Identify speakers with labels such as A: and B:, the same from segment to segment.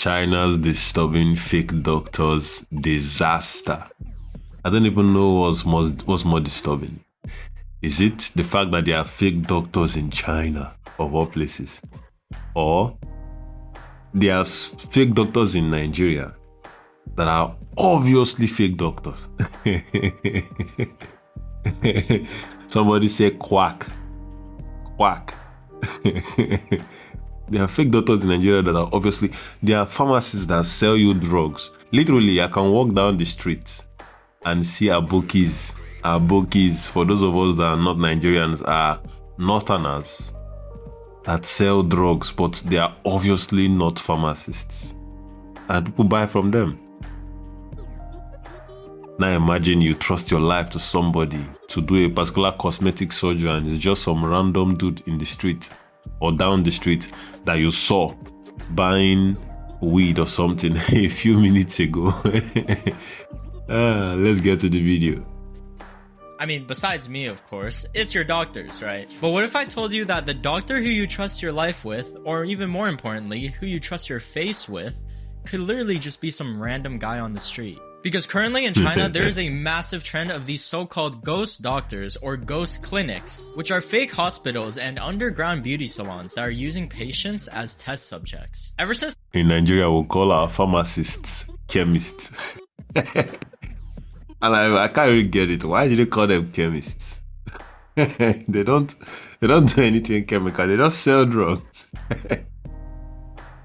A: China's disturbing fake doctors disaster. I don't even know what's more disturbing. Is it the fact that there are fake doctors in China, of all places? Or there are fake doctors in Nigeria that are obviously fake doctors? Somebody say quack. Quack. There are fake doctors in Nigeria that are obviously, there are pharmacists that sell you drugs. Literally, I can walk down the street and see abokis. Abokis, for those of us that are not Nigerians, are northerners that sell drugs, but they are obviously not pharmacists. And people buy from them. Now imagine you trust your life to somebody to do a particular cosmetic surgery and it's just some random dude in the street or down the street that you saw buying weed or something a few minutes ago. Let's get to the video.
B: I mean, besides me, of course, it's your doctors, right? But what if I told you that the doctor who you trust your life with, or even more importantly, who you trust your face with, could literally just be some random guy on the street? Because currently in China, there is a massive trend of these so-called ghost doctors or ghost clinics, which are fake hospitals and underground beauty salons that are using patients as test subjects. Ever since
A: in Nigeria, we'll call our pharmacists chemists. And I can't really get it. Why did they call them chemists? They don't do anything chemical. They just sell drugs.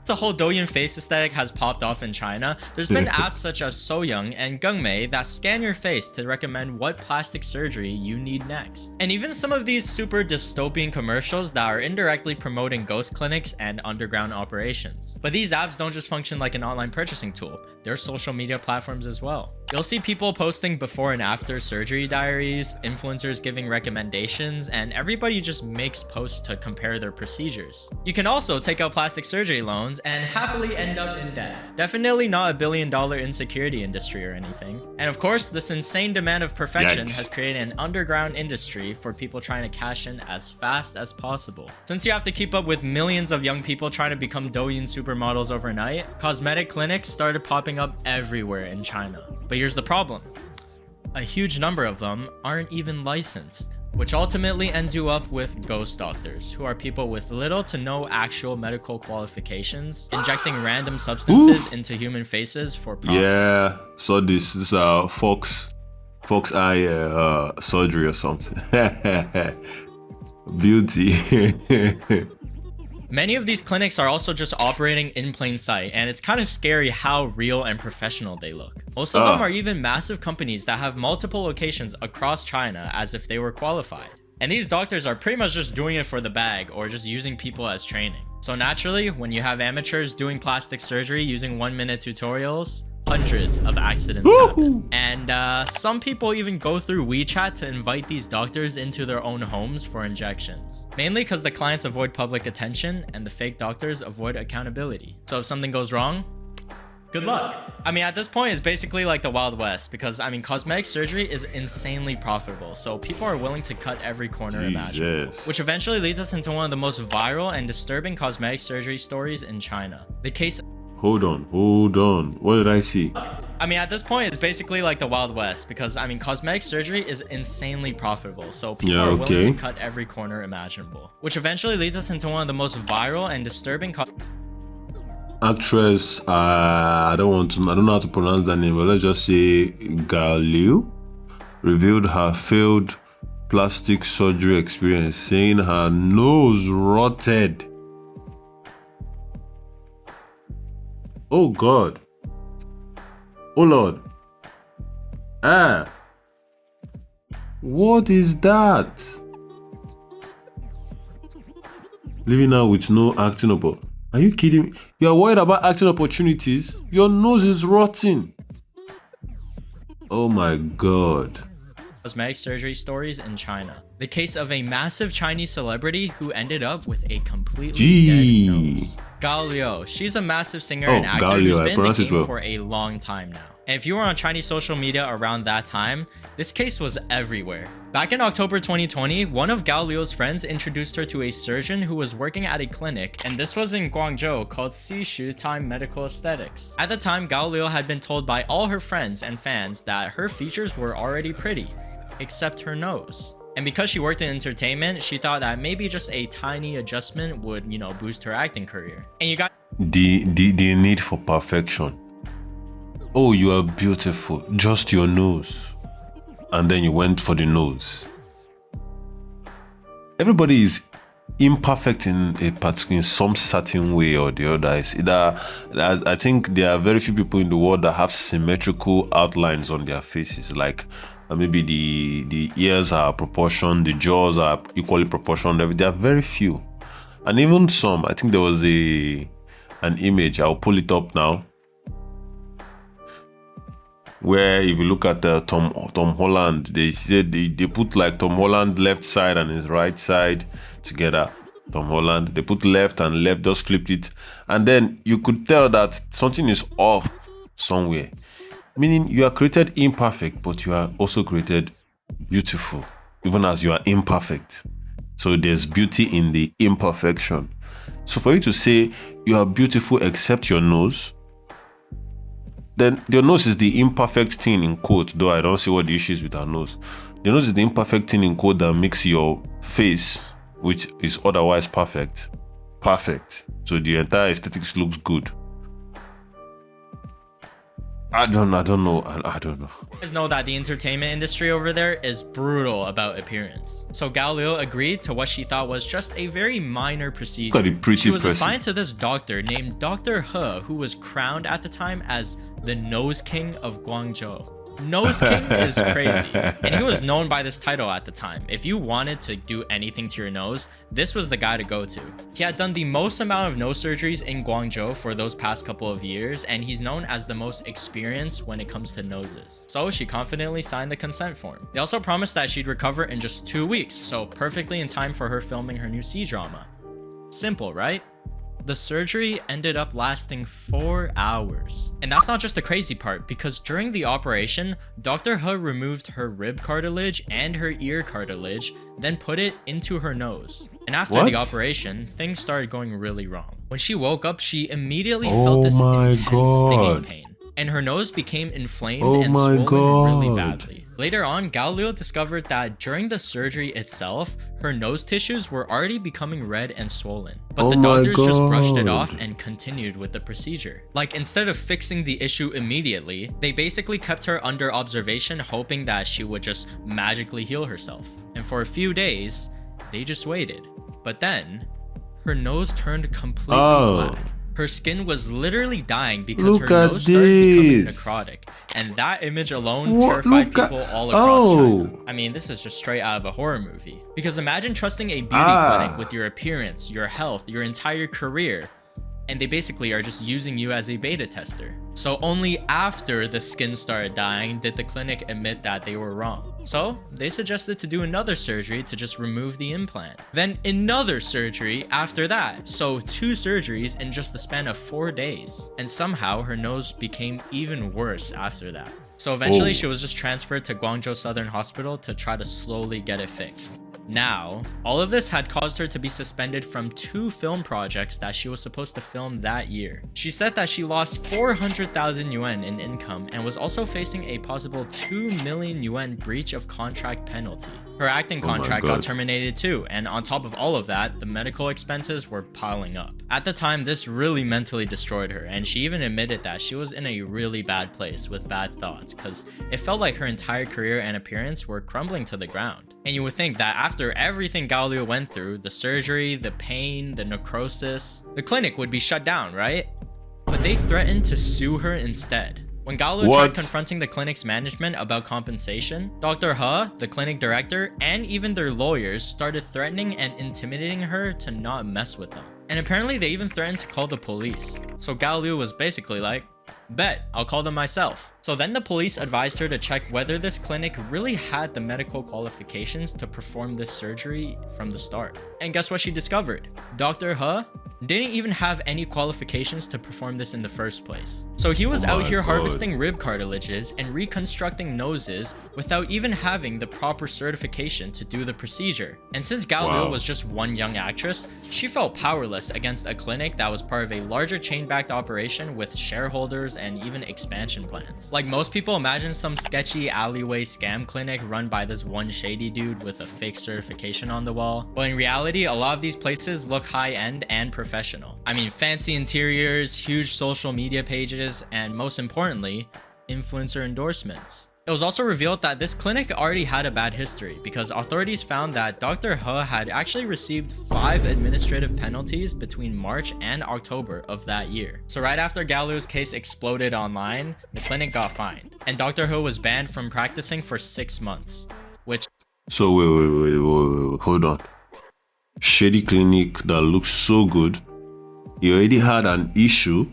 B: the whole Douyin face aesthetic has popped off in China, there's been apps such as Soyoung and Gengmei that scan your face to recommend what plastic surgery you need next. And even some of these super dystopian commercials that are indirectly promoting ghost clinics and underground operations. But these apps don't just function like an online purchasing tool, they're social media platforms as well. You'll see people posting before and after surgery diaries, influencers giving recommendations, and everybody just makes posts to compare their procedures. You can also take out plastic surgery loans and happily end up in debt. Definitely not a $1 billion insecurity industry or anything. And of course, this insane demand of perfection has created an underground industry for people trying to cash in as fast as possible. Since you have to keep up with millions of young people trying to become Douyin supermodels overnight, cosmetic clinics started popping up everywhere in China. But here's the problem. A huge number of them aren't even licensed, which ultimately ends you up with ghost doctors, who are people with little to no actual medical qualifications, injecting random substances into human faces for profit.
A: Yeah, so this is fox eye surgery or something. Beauty.
B: Many of these clinics are also just operating in plain sight, and it's kind of scary how real and professional they look. Most of them are even massive companies that have multiple locations across China as if they were qualified. And these doctors are pretty much just doing it for the bag or just using people as training. So naturally, when you have amateurs doing plastic surgery using 1-minute tutorials, hundreds of accidents happen. And some people even go through WeChat to invite these doctors into their own homes for injections. Mainly because the clients avoid public attention and the fake doctors avoid accountability. So if something goes wrong, good luck. I mean, at this point, it's basically like the Wild West because, I mean, cosmetic surgery is insanely profitable. So people are willing to cut every corner imaginable. Which eventually leads us into one of the most viral and disturbing cosmetic surgery stories in China. The case...
A: Hold on. What did I see?
B: I mean, at this point, it's basically like the Wild West because, I mean, cosmetic surgery is insanely profitable. So people are willing to cut every corner imaginable. Which eventually leads us into one of the most viral and disturbing...
A: Actress, I don't know how to pronounce that name, but let's just say Liu revealed her failed plastic surgery experience, saying her nose rotted. Oh God. Oh Lord. What is that? Living out with no acting opportunity. Are you kidding me? You are worried about acting opportunities? Your nose is rotting. Oh my God.
B: Cosmetic surgery stories in China. The case of a massive Chinese celebrity who ended up with a completely
A: Gee.
B: dead nose. Gao Liu. She's a massive singer
A: Oh,
B: and actor
A: Gao Liu,
B: who's
A: I
B: been in the
A: pronounced it
B: game
A: well.
B: for a long time now. And if you were on Chinese social media around that time, this case was everywhere. Back in October 2020, one of Gao Liu's friends introduced her to a surgeon who was working at a clinic, and this was in Guangzhou, called Xishu Time Medical Aesthetics. At the time, Gao Liu had been told by all her friends and fans that her features were already pretty, except her nose. And because she worked in entertainment, she thought that maybe just a tiny adjustment would, boost her acting career. And you got
A: The need for perfection. Oh, you are beautiful, just your nose. And then you went for the nose. Everybody is imperfect in some certain way or the other. I think there are very few people in the world that have symmetrical outlines on their faces. Like maybe the ears are proportioned, the jaws are equally proportioned. There are very few, and even some. I think there was an image. I'll pull it up now. Where if you look at Tom Holland, they said they put like Tom Holland left side and his right side together. Tom Holland, they put left and left, just flipped it, and then you could tell that something is off somewhere. Meaning you are created imperfect, but you are also created beautiful, even as you are imperfect. So there's beauty in the imperfection. So for you to say you are beautiful except your nose, then your nose is the imperfect thing in quote, though I don't see what the issue is with her nose. The nose is the imperfect thing in quote that makes your face, which is otherwise perfect. So the entire aesthetics looks good. I don't know.
B: You guys know that the entertainment industry over there is brutal about appearance. So Gao Liu agreed to what she thought was just a very minor procedure.
A: Look at the pretty
B: She was
A: person.
B: assigned to this doctor named Dr. He, who was crowned at the time as the Nose King of Guangzhou. Nose King is crazy, and he was known by this title at the time. If you wanted to do anything to your nose, this was the guy to go to. He had done the most amount of nose surgeries in Guangzhou for those past couple of years, and he's known as the most experienced when it comes to noses. So she confidently signed the consent form. They also promised that she'd recover in just 2 weeks, so perfectly in time for her filming her new C-drama. Simple, right? The surgery ended up lasting 4 hours. And that's not just the crazy part, because during the operation, Dr. He removed her rib cartilage and her ear cartilage, then put it into her nose. And after the operation, things started going really wrong. When she woke up, she immediately felt this intense stinging pain, and her nose became inflamed and swollen really badly. Later on, Gao Liu discovered that during the surgery itself, her nose tissues were already becoming red and swollen. But the doctors just brushed it off and continued with the procedure. Like, instead of fixing the issue immediately, they basically kept her under observation, hoping that she would just magically heal herself. And for a few days, they just waited. But then, her nose turned completely black. Her skin was literally dying because her nose started becoming necrotic. And that image alone terrified people all across China. I mean, this is just straight out of a horror movie. Because imagine trusting a beauty clinic with your appearance, your health, your entire career, and they basically are just using you as a beta tester. So only after the skin started dying did the clinic admit that they were wrong. So they suggested to do another surgery to just remove the implant. Then another surgery after that. So 2 surgeries in just the span of 4 days. And somehow her nose became even worse after that. So eventually she was just transferred to Guangzhou Southern Hospital to try to slowly get it fixed. Now, all of this had caused her to be suspended from 2 film projects that she was supposed to film that year. She said that she lost 400,000 yuan in income and was also facing a possible 2 million yuan breach of contract penalty. Her acting contract got terminated too, and on top of all of that, the medical expenses were piling up. At the time, this really mentally destroyed her, and she even admitted that she was in a really bad place with bad thoughts, because it felt like her entire career and appearance were crumbling to the ground. And you would think that after everything Gao Liu went through, the surgery, the pain, the necrosis, the clinic would be shut down, right? But they threatened to sue her instead. When Gao Liu tried confronting the clinic's management about compensation, Dr. He, the clinic director, and even their lawyers started threatening and intimidating her to not mess with them. And apparently they even threatened to call the police. So Gao Liu was basically like, bet, I'll call them myself. So then the police advised her to check whether this clinic really had the medical qualifications to perform this surgery from the start. And guess what she discovered? Dr. He didn't even have any qualifications to perform this in the first place. So he was out here harvesting rib cartilages and reconstructing noses without even having the proper certification to do the procedure. And since Gao Liu was just one young actress, she felt powerless against a clinic that was part of a larger chain-backed operation with shareholders and even expansion plans. Like most people imagine some sketchy alleyway scam clinic run by this one shady dude with a fake certification on the wall. But in reality, a lot of these places look high-end and professional. I mean, fancy interiors, huge social media pages, and most importantly, influencer endorsements. It was also revealed that this clinic already had a bad history because authorities found that Dr. He had actually received 5 administrative penalties between March and October of that year. So right after Gao Liu's case exploded online, the clinic got fined, and Dr. He was banned from practicing for 6 months, which...
A: So wait, hold on. Shady clinic that looks so good, he already had an issue,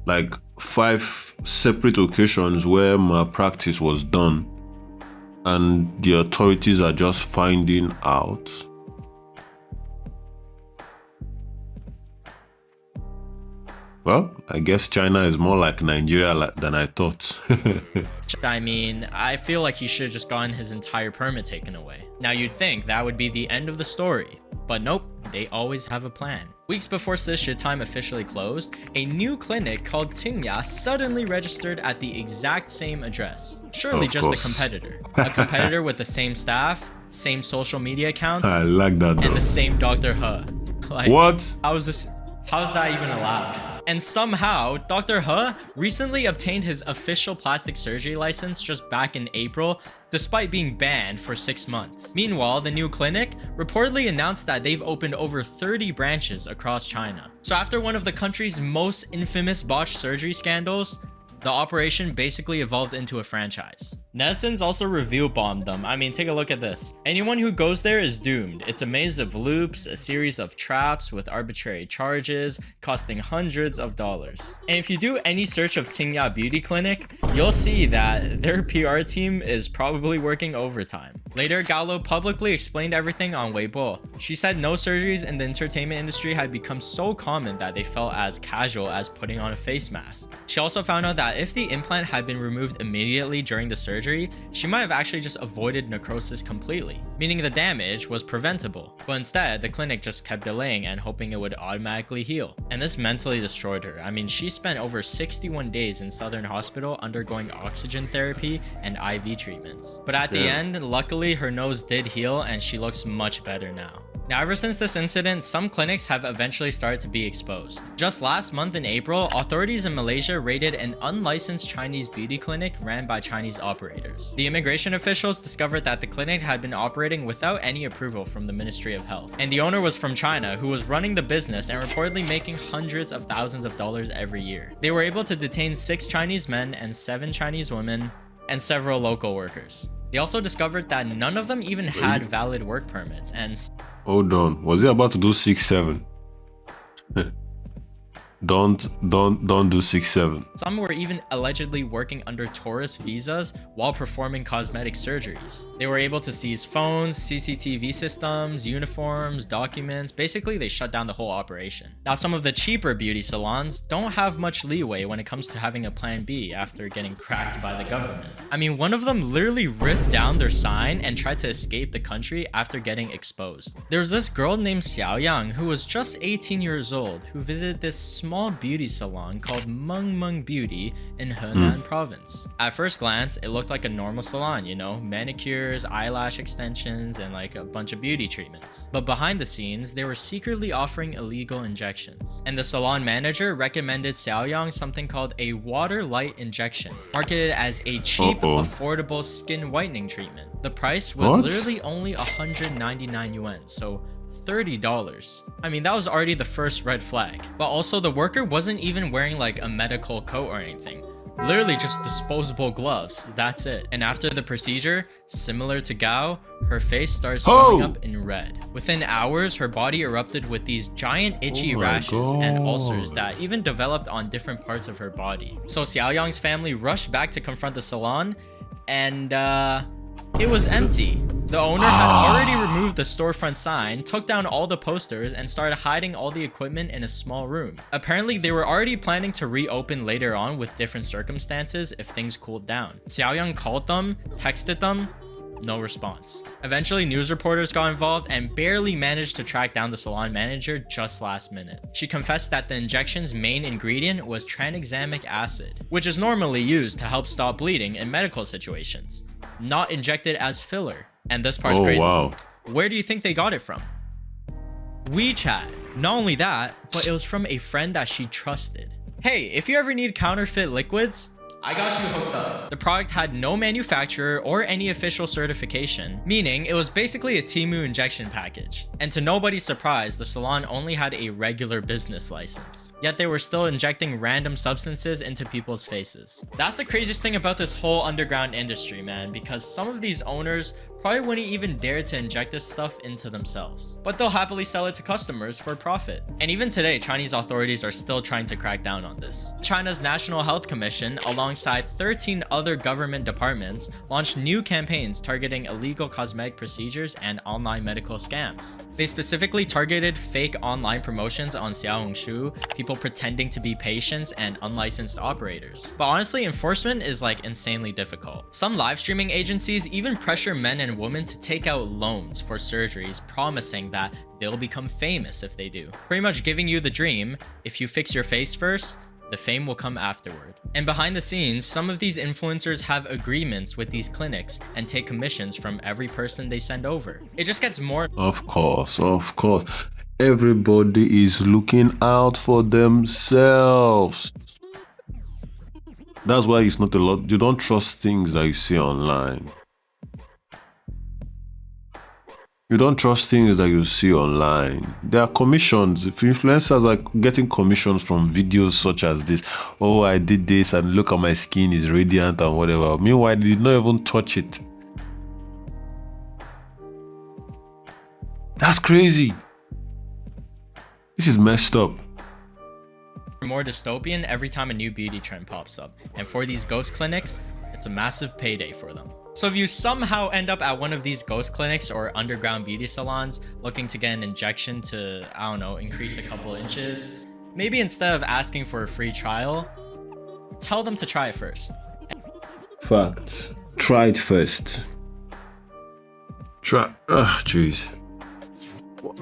A: like 5 separate occasions where malpractice was done, and the authorities are just finding out. Well, I guess China is more like Nigeria than I thought.
B: I mean, I feel like he should have just gotten his entire permit taken away. Now you'd think that would be the end of the story, but nope, they always have a plan. Weeks before Sishya Time officially closed, a new clinic called Tingya suddenly registered at the exact same address. Surely just a competitor. A competitor with the same staff, same social media accounts,
A: I like that though.
B: And the same Dr. He. Like,
A: what?
B: How's that even allowed? And somehow, Dr. He recently obtained his official plastic surgery license just back in April, despite being banned for 6 months. Meanwhile, the new clinic reportedly announced that they've opened over 30 branches across China. So after one of the country's most infamous botched surgery scandals, the operation basically evolved into a franchise. Netizens also review bombed them. I mean, take a look at this. Anyone who goes there is doomed. It's a maze of loops, a series of traps with arbitrary charges, costing hundreds of dollars. And if you do any search of Tingya Beauty Clinic, you'll see that their PR team is probably working overtime. Later, Gao Liu publicly explained everything on Weibo. She said no surgeries in the entertainment industry had become so common that they felt as casual as putting on a face mask. She also found out that if the implant had been removed immediately during the surgery, she might have actually just avoided necrosis completely, meaning the damage was preventable. But instead, the clinic just kept delaying and hoping it would automatically heal. And this mentally destroyed her. I mean, she spent over 61 days in Southern Hospital undergoing oxygen therapy and IV treatments. But at the end, luckily her nose did heal and she looks much better now. Now, ever since this incident, some clinics have eventually started to be exposed. Just last month in April, authorities in Malaysia raided an unlicensed Chinese beauty clinic ran by Chinese operators. The immigration officials discovered that the clinic had been operating without any approval from the Ministry of Health. And the owner was from China, who was running the business and reportedly making hundreds of thousands of dollars every year. They were able to detain 6 Chinese men and 7 Chinese women and several local workers. They also discovered that none of them even had valid work permits and...
A: Hold on, was he about to do 6-7? Don't do 6-7.
B: Some were even allegedly working under tourist visas while performing cosmetic surgeries. They were able to seize phones, CCTV systems, uniforms, documents. Basically, they shut down the whole operation. Now, some of the cheaper beauty salons don't have much leeway when it comes to having a plan B after getting cracked by the government. I mean, one of them literally ripped down their sign and tried to escape the country after getting exposed. There was this girl named Xiao Yang who was just 18 years old who visited this small beauty salon called Meng Meng Beauty in Henan province. At first glance, it looked like a normal salon, you know, manicures, eyelash extensions, and like a bunch of beauty treatments. But behind the scenes, they were secretly offering illegal injections. And the salon manager recommended Xiaoyang something called a water light injection, marketed as a cheap, affordable skin whitening treatment. The price was literally only 199 yuan, so $30. I mean, that was already the first red flag. But also, the worker wasn't even wearing like a medical coat or anything. Literally just disposable gloves. That's it. And after the procedure, similar to Gao, her face started swelling up in red. Within hours, her body erupted with these giant itchy rashes and ulcers that even developed on different parts of her body. So Xiaoyang's family rushed back to confront the salon, and it was empty. The owner had already removed the storefront sign, took down all the posters, and started hiding all the equipment in a small room. Apparently, they were already planning to reopen later on with different circumstances if things cooled down. Xiaoyang called them, texted them, no response. Eventually, news reporters got involved and barely managed to track down the salon manager just last minute. She confessed that the injection's main ingredient was tranexamic acid, which is normally used to help stop bleeding in medical situations, not injected as filler. And this part's crazy. Wow. Where do you think they got it from? WeChat. Not only that, but it was from a friend that she trusted. Hey, if you ever need counterfeit liquids, I got you hooked up. The product had no manufacturer or any official certification, meaning it was basically a Temu injection package. And to nobody's surprise, the salon only had a regular business license. Yet they were still injecting random substances into people's faces. That's the craziest thing about this whole underground industry, man, because some of these owners probably wouldn't even dare to inject this stuff into themselves, but they'll happily sell it to customers for profit. And even today, Chinese authorities are still trying to crack down on this. China's National Health Commission, alongside 13 other government departments, launched new campaigns targeting illegal cosmetic procedures and online medical scams. They specifically targeted fake online promotions on Xiaohongshu, people pretending to be patients, and unlicensed operators. But honestly, enforcement is like insanely difficult. Some live streaming agencies even pressure men and women to take out loans for surgeries, promising that they'll become famous if they do. Pretty much giving you the dream, if you fix your face first, the fame will come afterward. And behind the scenes, some of these influencers have agreements with these clinics and take commissions from every person they send over. It just gets more.
A: Of course. Everybody is looking out for themselves. That's why it's not a lot. You don't trust things that you see online. You don't trust things that you see online. There are commissions. If influencers are getting commissions from videos such as this, oh, I did this and look at my skin is radiant and whatever. Meanwhile, they did not even touch it. That's crazy. This is messed up.
B: More dystopian every time a new beauty trend pops up. And for these ghost clinics, it's a massive payday for them. So if you somehow end up at one of these ghost clinics or underground beauty salons looking to get an injection to, I don't know, increase a couple inches, maybe instead of asking for a free trial, tell them to try it first.
A: Fact. Try it first. Jeez.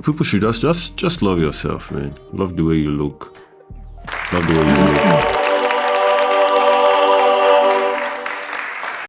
A: People should just love yourself, man. Love the way you look. Love the way you look.